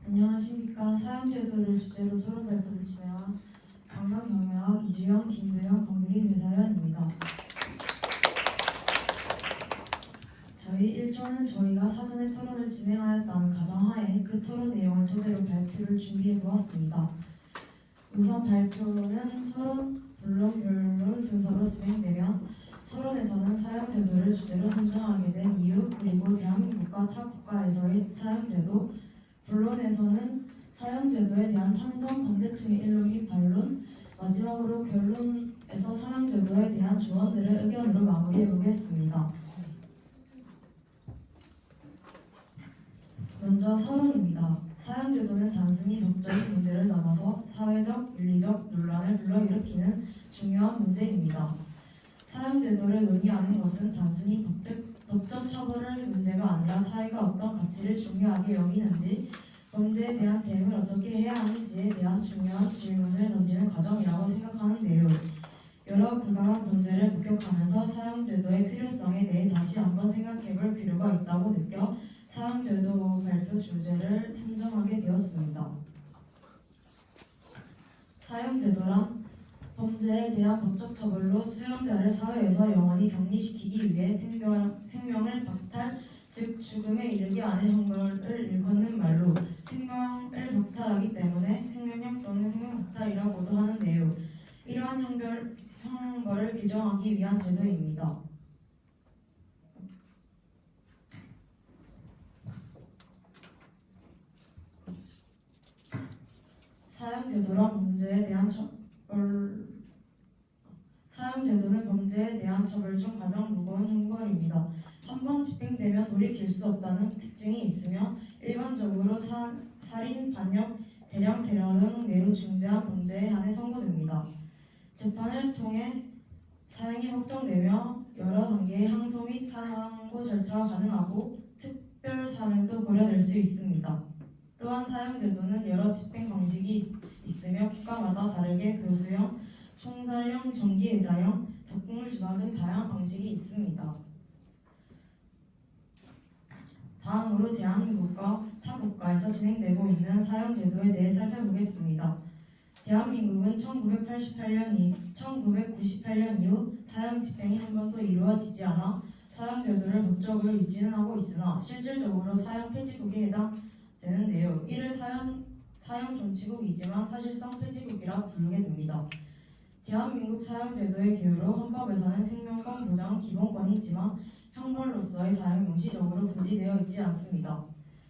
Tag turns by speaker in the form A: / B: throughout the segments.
A: 안녕하십니까. 사형제도를 주제로 토론 발표를 진행한 강남경영학 이주영, 김두영, 권규리 회사위원입니다. 저희 1조는 저희가 사전에 토론을 진행하였다는 가정하에 그 토론 내용을 토대로 발표를 준비해 보았습니다. 우선 발표는 서론, 본론, 결론 순서로 진행되면 서론에서는 사형제도를 주제로 선정하게 된 이유, 그리고 대한민국과 타 국가에서의 사형제도, 본론에서는 사형제도에 대한 찬성, 반대층의 일론 및 반론, 마지막으로 결론에서 사형제도에 대한 조언들을 의견으로 마무리해보겠습니다. 먼저 서론입니다. 사형제도는 단순히 법적인 문제를 넘어서 사회적, 윤리적 논란을 불러일으키는 중요한 문제입니다. 사형제도를 논의하는 것은 단순히 법적 처벌의 문제가 아니라 사회가 어떤 가치를 중요하게 여기는지, 범죄에 대한 대응을 어떻게 해야 하는지에 대한 중요한 질문을 던지는 과정이라고 생각하는데요. 여러 그간의 문제를 목격하면서 사형제도의 필요성에 대해 다시 한번 생각해볼 필요가 있다고 느껴 사형제도 발표 주제를 선정하게 되었습니다. 사형제도란 범죄에 대한 법적 처벌로 수용자를 사회에서 영원히 격리시키기 위해 생명을 박탈, 즉 죽음에 이르게 하는 형벌을 일컫는 말로 생명을 박탈하기 때문에 생명력 또는 생명박탈이라고도 하는데요. 이러한 형벌을 규정하기 위한 제도입니다. 사형제도는 범죄에 대한 처벌 중 가장 무거운 형벌입니다. 한 번 집행되면 돌이킬 수 없다는 특징이 있으며 일반적으로 살인, 반역, 대량 테러 등 매우 중대한 범죄에 한해 선고됩니다. 재판을 통해 사형이 확정되며 여러 단계의 항소 및 상고 절차가 가능하고 특별 사면도 고려될 수 있습니다. 또한 사형제도는 여러 집행 방식이 있으며 국가마다 다르게 교수형, 총살형, 정기예자형, 덕궁을 주사 등 다양한 방식이 있습니다. 다음으로 대한민국과 타 국가에서 진행되고 있는 사형제도에 대해 살펴보겠습니다. 대한민국은 1998년 이후 사형 집행이 한 번도 이루어지지 않아 사형제도를 법적으로 유지는 하고 있으나 실질적으로 사형 폐지국에 해당되는데요. 이를 사형 정치국이지만 사실상 폐지국이라 부르게 됩니다. 대한민국 사형제도의 개요로 헌법에서는 생명권 보장 기본권이지만 형벌로서의 사형이 명시적으로 금지되어 있지 않습니다.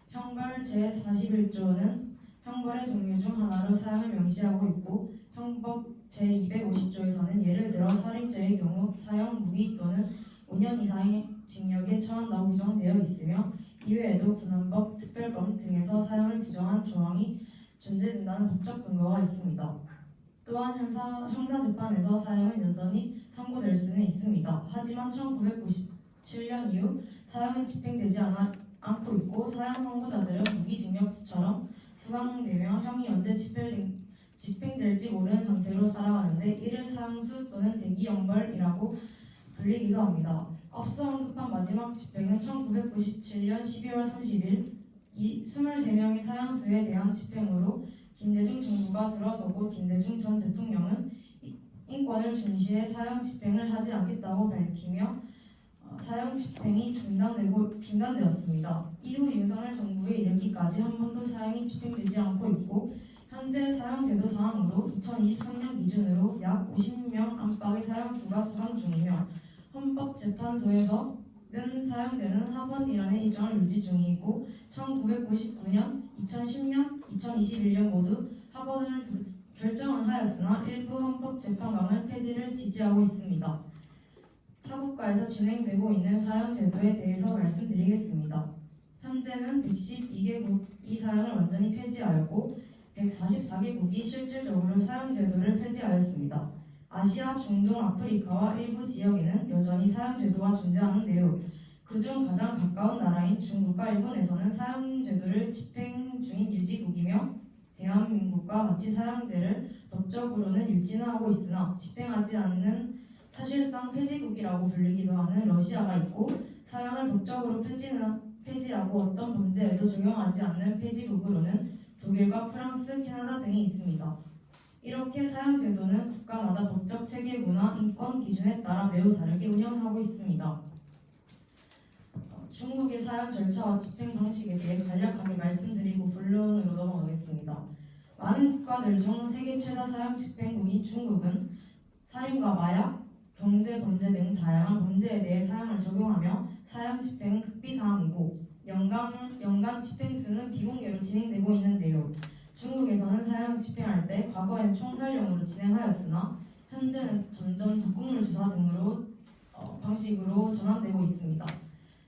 A: 형벌 제41조는 형벌의 종류 중 하나로 사형을 명시하고 있고 형법 제250조에서는 예를 들어 살인죄의 경우 사형 무기 또는 5년 이상의 징역에 처한다고 규정되어 있으며 이외에도 군헌법, 특별법 등에서 사형을 규정한 조항이 존재된다는 법적 근거가 있습니다. 또한 형사재판에서 사형은 여전히 선고될 수는 있습니다. 하지만 1997년 이후 사형은 집행되지 않고 있고 사형 선고자들은 무기징역수처럼 수감되며 형이 언제 집행될지 모르는 상태로 살아가는데 이를 사형수 또는 대기형벌이라고 불리기도 합니다. 앞서 언급한 마지막 집행은 1997년 12월 30일 23명의 사형수에 대한 집행으로 김대중 정부가 들어서고 김대중 전 대통령은 인권을 중시해 사형 집행을 하지 않겠다고 밝히며 사형 집행이 중단되었습니다. 이후 윤석열 정부에 이르기까지 한 번도 사형이 집행되지 않고 있고 현재 사형제도 사항으로 2023년 기준으로 약 50명 안팎의 사형수가 수감 중이며 헌법재판소에서는 사형되는 하원이라는 일정을 유지 중이고 1999년, 2010년, 2021년 모두 하원을 결정은 하였으나 일부 헌법재판관은 폐지를 지지하고 있습니다. 타국가에서 진행되고 있는 사형제도에 대해서 말씀드리겠습니다. 현재는 112개국이 사형을 완전히 폐지하였고 144개국이 실질적으로 사형제도를 폐지하였습니다. 아시아, 중동, 아프리카와 일부 지역에는 여전히 사형제도가 존재하는데요. 그중 가장 가까운 나라인 중국과 일본에서는 사형제도를 집행 중인 유지국이며 대한민국과 같이 사형제를 법적으로는 유지는 하고 있으나 집행하지 않는 사실상 폐지국이라고 불리기도 하는 러시아가 있고 사형을 법적으로 폐지하고 어떤 범죄에도 적용하지 않는 폐지국으로는 독일과 프랑스, 캐나다 등이 있습니다. 이렇게 사형 제도는 국가마다 법적 체계구나 인권 기준에 따라 매우 다르게 운영하고 있습니다. 중국의 사형 절차와 집행 방식에 대해 간략하게 말씀드리고 본론으로 넘어가겠습니다. 많은 국가들 중 세계 최다 사형 집행국인 중국은 살인과 마약, 경제 범죄 등 다양한 범죄에 대해 사형을 적용하며 사형 집행은 극비사항이고 연간 집행수는 비공개로 진행되고 있는데요. 중국에서는 사형 집행할 때 과거엔 총살령으로 진행하였으나 현재는 점점 독극물 주사 등으로 방식으로 전환되고 있습니다.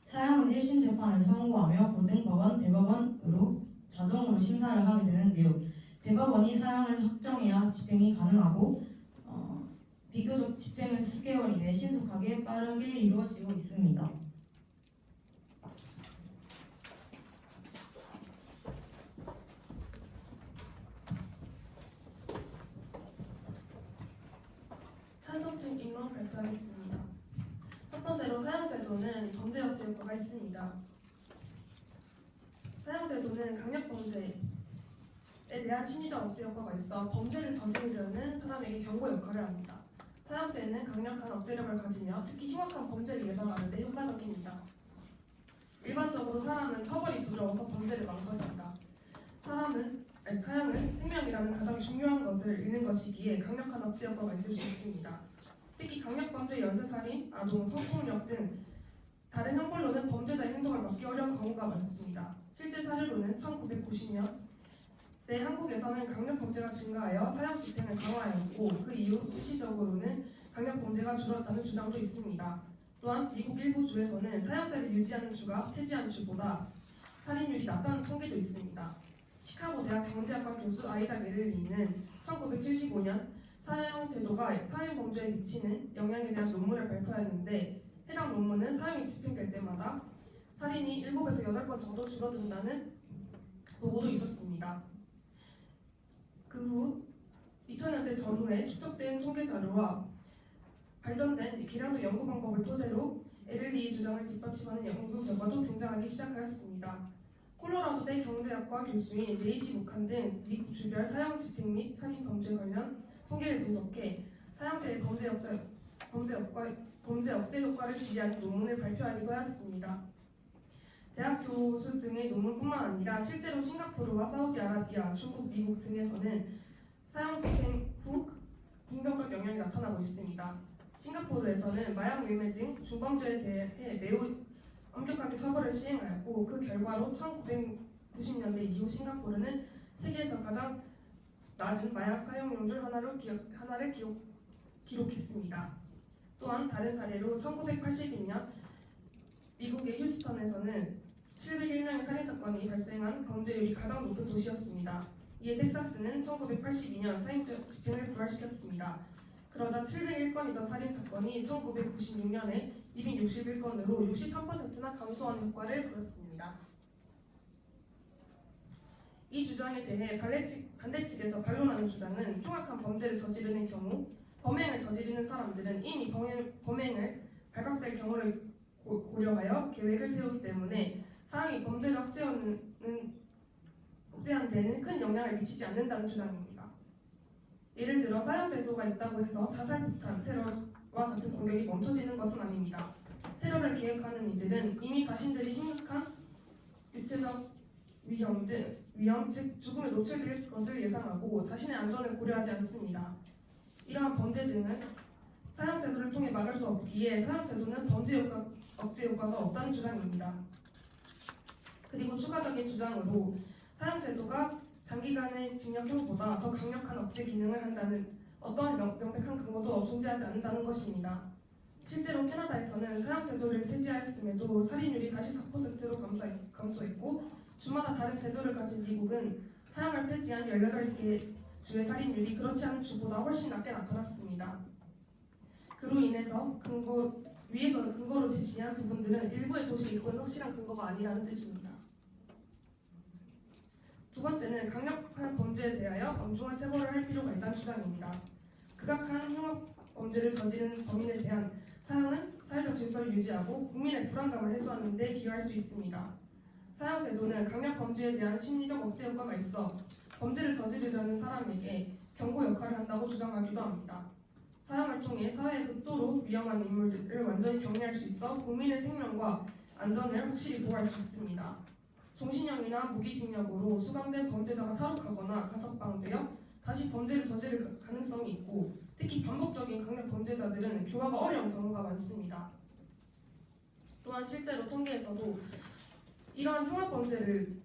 A: 사형은 1심 재판에서 선고하며 고등법원, 대법원으로 자동으로 심사를 하게 되는데요. 대법원이 사형을 확정해야 집행이 가능하고 비교적 집행은 수개월 이내 신속하게 빠르게 이루어지고 있습니다.
B: 찬성층 입론 발표하겠습니다. 첫 번째로 사형제도는 범죄 억제 효과가 있습니다. 사형제도는 강력범죄에 대한 심리적 억제 효과가 있어 범죄를 저지르려는 사람에게 경고 역할을 합니다. 사형제는 강력한 억제력을 가지며 특히 흉악한 범죄를 예방하는 데 효과적입니다. 일반적으로 사람은 처벌이 두려워서 범죄를 망설입니다. 사형은 생명이라는 가장 중요한 것을 잃는 것이기에 강력한 억제 효과가 있을 수 있습니다. 특히 강력범죄, 연쇄살인, 아동, 성폭력 등 다른 형벌로는 범죄자의 행동을 막기 어려운 경우가 많습니다. 실제 사례로는 1990년 때 한국에서는 강력범죄가 증가하여 사형 집행을 강화하였고 그 이후 일시적으로는 강력범죄가 줄었다는 주장도 있습니다. 또한 미국 일부 주에서는 사형제를 유지하는 주가 폐지하는 주보다 살인율이 낮다는 통계도 있습니다. 시카고 대학 경제학과 교수 아이작 에를리는 1975년 사형 제도가 살인 범죄에 미치는 영향에 대한 논문을 발표했는데 해당 논문은 사형이 집행될 때마다 살인이 7에서 8번 정도 줄어든다는 보고도 있었습니다. 그 후 2000년대 전후에 축적된 통계 자료와 발전된 계량적 연구 방법을 토대로 에를리의 주장을 뒷받침하는 연구 결과도 등장하기 시작하였습니다. 콜로라도대 경제학과 교수인 레이시 무칸 등 미국 주별 사형 집행 및 살인 범죄 관련 통계를 분석해 사형제의 범죄 억제 효과를 지지하는 논문을 발표하기도 하였습니다. 대학 교수 등의 논문뿐만 아니라 실제로 싱가포르와 사우디아라비아, 중국, 미국 등에서는 사형 집행 후 긍정적 영향이 나타나고 있습니다. 싱가포르에서는 마약 밀매 등 중범죄에 대해 매우 엄격하게 처벌을 시행하였고 그 결과로 1990년대 이후 싱가포르는 세계에서 가장 낮은 마약 사용률 하나를 기록했습니다. 또한 다른 사례로 1982년 미국의 휴스턴에서는 701명의 살인사건이 발생한 범죄율이 가장 높은 도시였습니다. 이에 텍사스는 1982년 사형 집행을 부활시켰습니다. 그러자 701건이던 살인사건이 1996년에 261건으로 63%나 감소하는 효과를 보였습니다. 이 주장에 대해 반대 측에서 반론하는 주장은 흉악한 범죄를 저지르는 경우 범행을 저지르는 사람들은 이미 범행을 발각될 경우를 고려하여 계획을 세우기 때문에 사형이 범죄를 억제하는 데는 큰 영향을 미치지 않는다는 주장입니다. 예를 들어 사형 제도가 있다고 해서 자살, 폭탄, 테러와 같은 공격이 멈춰지는 것은 아닙니다. 테러를 계획하는 이들은 이미 자신들이 심각한 육체적 위험, 즉 죽음에 노출될 것을 예상하고 자신의 안전을 고려하지 않습니다. 이러한 범죄 등은 사형 제도를 통해 막을 수 없기에 사형 제도는 범죄 억제 효과가 없다는 주장입니다. 그리고 추가적인 주장으로 사형 제도가 장기간의 징역형보다 더 강력한 억제 기능을 한다는 어떠한 명백한 근거도 존재하지 않는다는 것입니다. 실제로 캐나다에서는 사형 제도를 폐지하였음에도 살인율이 44%로 감소했고 주마다 다른 제도를 가진 미국은 사형을 폐지한 18개 주의 살인율이 그렇지 않은 주보다 훨씬 낮게 나타났습니다. 그로 인해서 위에서 근거로 제시한 부분들은 일부의 도시 일부는 확실한 근거가 아니라는 뜻입니다. 두 번째는 강력한 범죄에 대하여 엄중한 처벌을 할 필요가 있다는 주장입니다. 극악한 흉악 범죄를 저지른 범인에 대한 사형은 사회적 질서를 유지하고 국민의 불안감을 해소하는 데 기여할 수 있습니다. 사형제도는 강력 범죄에 대한 심리적 억제 효과가 있어 범죄를 저지르려는 사람에게 경고 역할을 한다고 주장하기도 합니다. 사형을 통해 사회에 극도로 위험한 인물들을 완전히 격리할 수 있어 국민의 생명과 안전을 확실히 보호할 수 있습니다. 종신형이나 무기징역으로 수감된 범죄자가 탈옥하거나 가석방되어 다시 범죄를 저지를 가능성이 있고 특히 반복적인 강력 범죄자들은 교화가 어려운 경우가 많습니다. 또한 실제로 통계에서도 이러한 흉악범죄를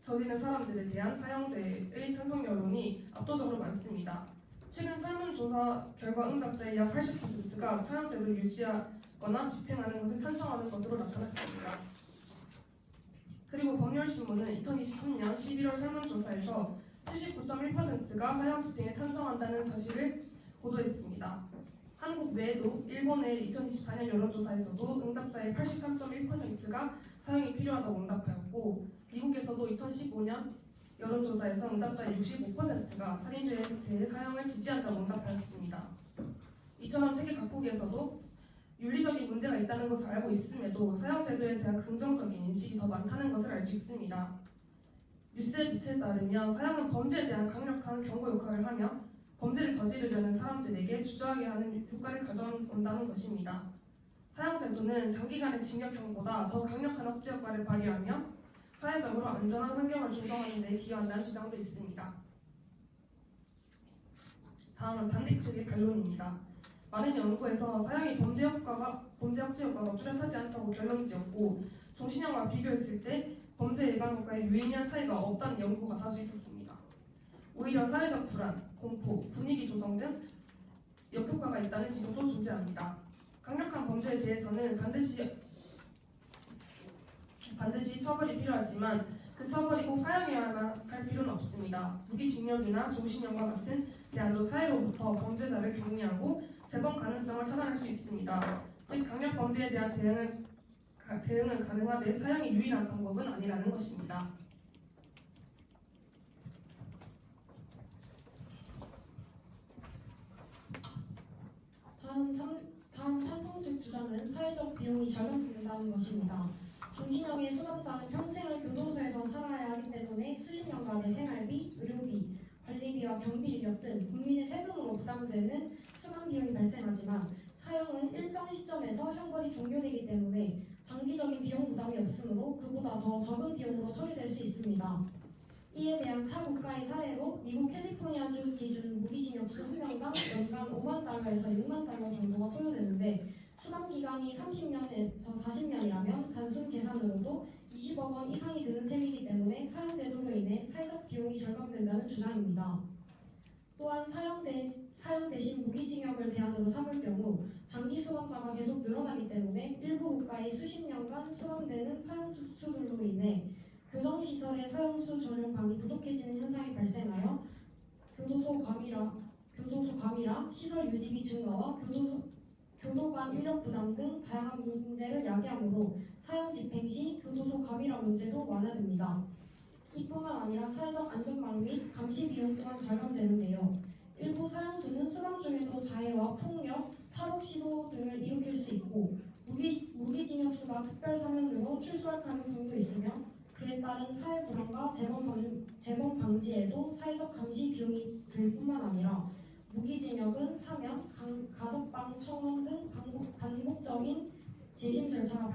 B: 저지른 사람들에 대한 사형제의 찬성 여론이 압도적으로 많습니다. 최근 설문조사 결과 응답자의 약 80%가 사형제를 유지하거나 집행하는 것을 찬성하는 것으로 나타났습니다. 그리고 법률신문은 2023년 11월 설문조사에서 79.1%가 사형 집행에 찬성한다는 사실을 보도했습니다. 한국 외에도 일본의 2024년 여론조사에서도 응답자의 83.1%가 사형이 필요하다고 응답하였고 미국에서도 2015년 여론조사에서 응답자의 65%가 살인죄에 대해 사형을 지지한다고 응답하였습니다. 이처럼 세계 각국에서도 윤리적인 문제가 있다는 것을 알고 있음에도 사형제도에 대한 긍정적인 인식이 더 많다는 것을 알 수 있습니다. 뉴스의 빛에 따르면 사형은 범죄에 대한 강력한 경고 역할을 하며 범죄를 저지르려는 사람들에게 주저하게 하는 효과를 가져온다는 것입니다. 사형제도는 장기간의 징역형보다 더 강력한 억제 효과를 발휘하며 사회적으로 안전한 환경을 조성하는 데 기여한다는 주장도 있습니다. 다음은 반대 측의 반론입니다. 많은 연구에서 사형이 범죄 억제 효과가 뚜렷하지 않다고 결론지었고 종신형과 비교했을 때 범죄 예방 효과에 유의미한 차이가 없다는 연구가 다수 있었습니다. 오히려 사회적 불안, 공포, 분위기 조성 등 역효과가 있다는 지적도 존재합니다. 강력한 범죄에 대해서는 반드시 처벌이 필요하지만 그 처벌이 꼭 사형이어야만 할 필요는 없습니다. 무기징역이나 종신형과 같은 대안도 사회로부터 범죄자를 격리하고 재범 가능성을 차단할 수 있습니다. 즉 강력 범죄에 대한 대응은 가능하되 사형이 유일한 방법은 아니라는 것입니다.
C: 다음 찬성 측 주장은 사회적 비용이 절감된다는 것입니다. 종신형의 수감자는 평생을 교도소에서 살아야 하기 때문에 수십 년간의 생활비, 의료비, 관리비와 경비 인력 등 국민의 세금으로 부담되는 수감 비용이 발생하지만 사형은 일정 시점에서 형벌이 종료되기 때문에 장기적인 비용 부담이 없으므로 그보다 더 적은 비용으로 처리될 수 있습니다. 이에 대한 타 국가의 사례로 미국 캘리포니아주 기준 무기징역수 한 명당 연간 5만 달러에서 6만 달러 정도가 소요되는데 수감 기간이 30년에서 40년이라면 단순 계산으로도 20억 원 이상이 드는 셈이기 때문에 사형 제도로 인해 사회적 비용이 절감된다는 주장입니다. 또한 사형 대신 무기징역을 대안으로 삼을 경우 장기 수감자가 계속 늘어나기 때문에 일부 국가의 수십 년간 수감되는 사형수들로 인해 교정시설의 사형수 전용방이 부족해지는 현상이 발생하여 교도소 과밀화, 시설 유지비 증가와 교도관 인력 부담 등 다양한 문제를 야기하므로 사형 집행 시 교도소 과밀화 문제도 완화됩니다. 이뿐만 아니라 사회적 안전망 및 감시 비용 또한 절감되는데요. 일부 사형수는 수감 중에도 자해와 폭력, 탈옥 시도 등을 일으킬 수 있고 무기징역수가 특별 사면으로 출소할 가능성도 있으며 그에 따른 사회 불안과 재범 방지에도 사회적 감시 비용이 들 뿐만 아니라 무기징역은 사면, 가석방 청원 등 반복적인 재심 절차가